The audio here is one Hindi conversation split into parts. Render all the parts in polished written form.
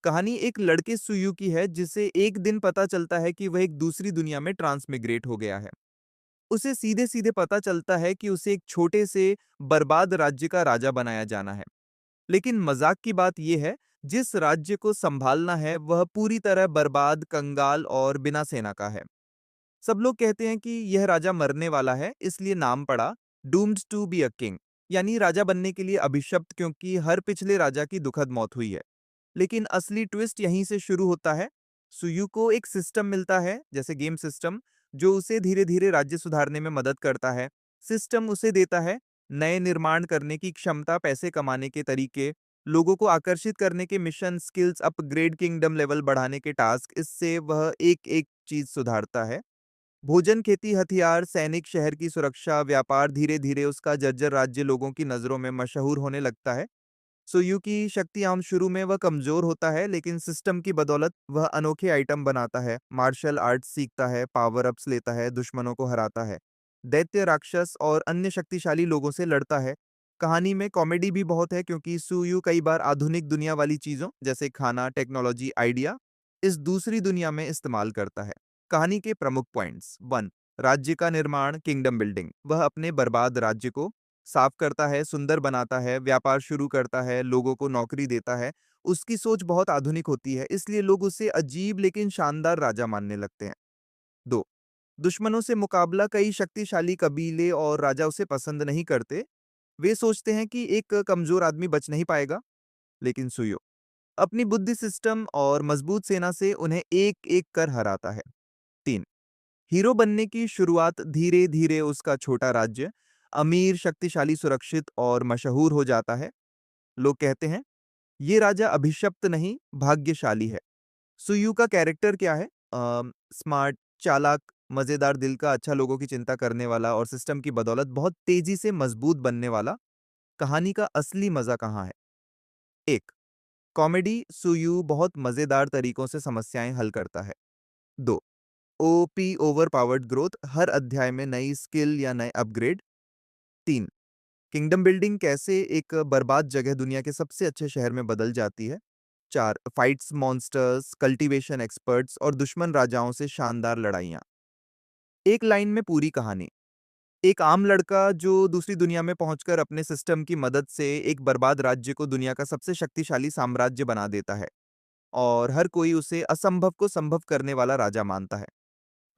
कहानी एक लड़के सुयू की है जिसे एक दिन पता चलता है कि वह एक दूसरी दुनिया में ट्रांसमिग्रेट हो गया है। उसे सीधे सीधे पता चलता है कि उसे एक छोटे से बर्बाद राज्य का राजा बनाया जाना है। लेकिन मजाक की बात यह है, जिस राज्य को संभालना है वह पूरी तरह बर्बाद, कंगाल और बिना सेना का है। सब लोग कहते हैं कि यह राजा मरने वाला है, इसलिए नाम पड़ा doomed to be a king, यानी राजा बनने के लिए अभिशप्त, क्योंकि हर पिछले राजा की दुखद मौत हुई है। लेकिन असली ट्विस्ट यहीं से शुरू होता है। सुयु को एक सिस्टम मिलता है, जैसे गेम सिस्टम, जो उसे धीरे धीरे राज्य सुधारने में मदद करता है। सिस्टम उसे देता है नए निर्माण करने की क्षमता, पैसे कमाने के तरीके, लोगों को आकर्षित करने के mission, skills upgrade, kingdom level बढ़ाने के टास्क। इससे वह एक एक चीज सुधारता है। भोजन, खेती, हथियार, सैनिक, शहर की सुरक्षा, व्यापार। धीरे धीरे उसका जर्जर राज्य लोगों की नजरों में मशहूर होने लगता है। सोयू की शक्ति आम शुरू में वह कमजोर होता है, लेकिन सिस्टम की बदौलत वह अनोखे आइटम बनाता है, मार्शल आर्ट्स सीखता है, पावर अप्स लेता है, दुश्मनों को हराता है, दैत्य, राक्षस और अन्य शक्तिशाली लोगों से लड़ता है। कहानी में कॉमेडी भी बहुत है, क्योंकि सुयू कई बार आधुनिक दुनिया वाली चीजों जैसे खाना, टेक्नोलॉजी, आइडिया इस दूसरी दुनिया में इस्तेमाल करता है। कहानी के प्रमुख पॉइंट्स: 1, राज्य का निर्माण, किंगडम बिल्डिंग। वह अपने बर्बाद राज्य को साफ करता है, सुंदर बनाता है, व्यापार शुरू करता है, लोगों को नौकरी देता है। उसकी सोच बहुत आधुनिक होती है, इसलिए लोग उसे अजीब लेकिन शानदार राजा मानने लगते हैं। 2, दुश्मनों से मुकाबला। कई शक्तिशाली कबीले और राजा उसे पसंद नहीं करते। वे सोचते हैं कि एक कमजोर आदमी बच नहीं पाएगा। लेकिन सुयो अपनी बुद्धि, सिस्टम और मजबूत सेना से उन्हें एक एक कर हराता है। 3, हीरो बनने की शुरुआत। धीरे धीरे उसका छोटा राज्य अमीर, शक्तिशाली, सुरक्षित और मशहूर हो जाता है। लोग कहते हैं ये राजा अभिशप्त नहीं, भाग्यशाली है। सुयू का कैरेक्टर क्या है? स्मार्ट, चालाक, मजेदार, दिल का अच्छा, लोगों की चिंता करने वाला और सिस्टम की बदौलत बहुत तेजी से मजबूत बनने वाला। कहानी का असली मजा कहाँ है? 1, कॉमेडी। सुयू बहुत मजेदार तरीकों से समस्याएं हल करता है। 2, ओपी, ओवर पावर्ड ग्रोथ। हर अध्याय में नई स्किल या नए अपग्रेड। 3, किंगडम बिल्डिंग, कैसे एक बर्बाद जगह दुनिया के सबसे अच्छे शहर में बदल जाती है। 4, फाइट्स, मॉन्स्टर्स, कल्टीवेशन एक्सपर्ट्स और दुश्मन राजाओं से शानदार लड़ाइयाँ। एक लाइन में पूरी कहानी। एक आम लड़का जो दूसरी दुनिया में पहुंचकर अपने सिस्टम की मदद से एक बर्बाद राज्य को दुनिया का सबसे शक्तिशाली साम्राज्य बना देता है, और हर कोई उसे असंभव को संभव करने वाला राजा मानता है।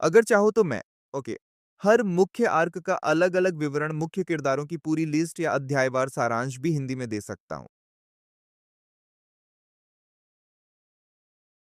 अगर चाहो तो मैं, ओके, हर मुख्य आर्क का अलग अलग विवरण, मुख्य किरदारों की पूरी लिस्ट या अध्यायवार सारांश भी हिंदी में दे सकता हूँ।